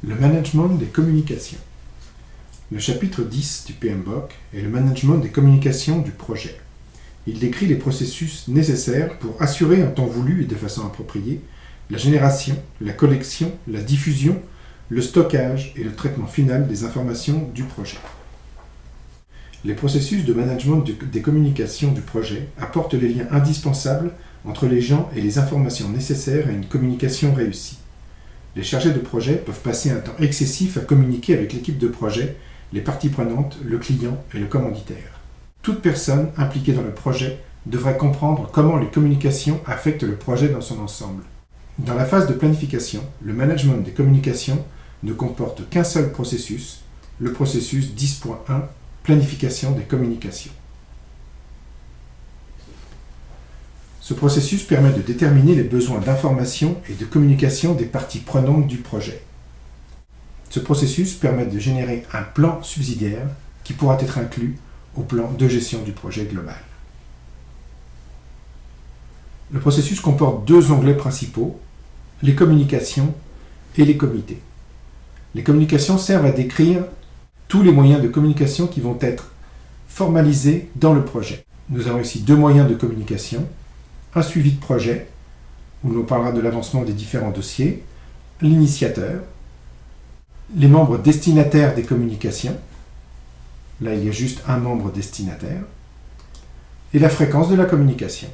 Le management des communications. Le chapitre 10 du PMBOK est le management des communications du projet. Il décrit les processus nécessaires pour assurer en temps voulu et de façon appropriée la génération, la collection, la diffusion, le stockage et le traitement final des informations du projet. Les processus de management des communications du projet apportent les liens indispensables entre les gens et les informations nécessaires à une communication réussie. Les chargés de projet peuvent passer un temps excessif à communiquer avec l'équipe de projet, les parties prenantes, le client et le commanditaire. Toute personne impliquée dans le projet devrait comprendre comment les communications affectent le projet dans son ensemble. Dans la phase de planification, le management des communications ne comporte qu'un seul processus, le processus 10.1, planification des communications. Ce processus permet de déterminer les besoins d'information et de communication des parties prenantes du projet. Ce processus permet de générer un plan subsidiaire qui pourra être inclus au plan de gestion du projet global. Le processus comporte deux onglets principaux, les communications et les comités. Les communications servent à décrire tous les moyens de communication qui vont être formalisés dans le projet. Nous avons ici deux moyens de communication, un suivi de projet, où l'on parlera de l'avancement des différents dossiers, l'initiateur, les membres destinataires des communications, là il y a juste un membre destinataire, et la fréquence de la communication.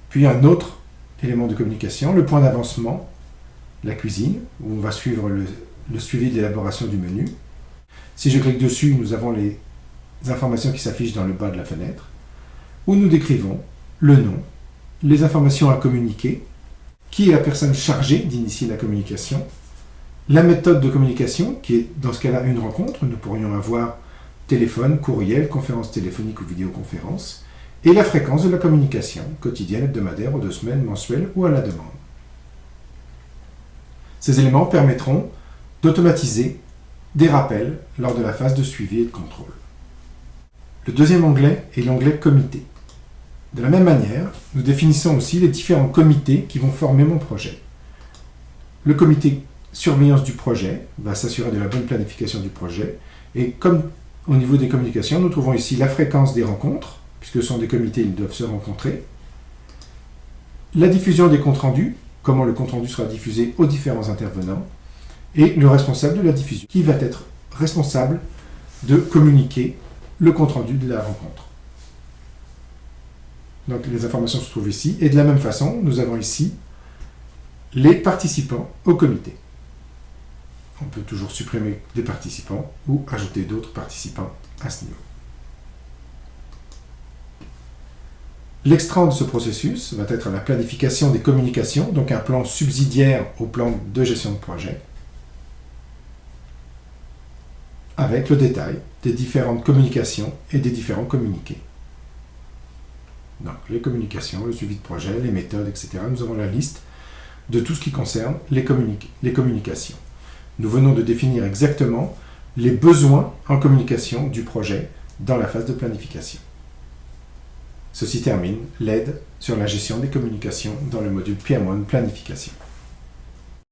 Puis un autre élément de communication, le point d'avancement, la cuisine, où on va suivre le suivi de l'élaboration du menu. Si je clique dessus, nous avons les informations qui s'affichent dans le bas de la fenêtre, où nous décrivons le nom, les informations à communiquer, qui est la personne chargée d'initier la communication, la méthode de communication, qui est dans ce cas-là une rencontre, nous pourrions avoir téléphone, courriel, conférence téléphonique ou vidéoconférence, et la fréquence de la communication, quotidienne, hebdomadaire, aux 2 semaines, mensuelle ou à la demande. Ces éléments permettront d'automatiser des rappels lors de la phase de suivi et de contrôle. Le deuxième onglet est l'onglet comité. De la même manière, nous définissons aussi les différents comités qui vont former mon projet. Le comité surveillance du projet va s'assurer de la bonne planification du projet. Et comme au niveau des communications, nous trouvons ici la fréquence des rencontres, puisque ce sont des comités, ils doivent se rencontrer. La diffusion des comptes rendus, comment le compte rendu sera diffusé aux différents intervenants. Et le responsable de la diffusion, qui va être responsable de communiquer le compte rendu de la rencontre. Donc les informations se trouvent ici. Et de la même façon, nous avons ici les participants au comité. On peut toujours supprimer des participants ou ajouter d'autres participants à ce niveau. L'extrant de ce processus va être la planification des communications, donc un plan subsidiaire au plan de gestion de projet, avec le détail des différentes communications et des différents communiqués. Donc les communications, le suivi de projet, les méthodes, etc. Nous avons la liste de tout ce qui concerne les communications. Nous venons de définir exactement les besoins en communication du projet dans la phase de planification. Ceci termine l'aide sur la gestion des communications dans le module PM1 Planification.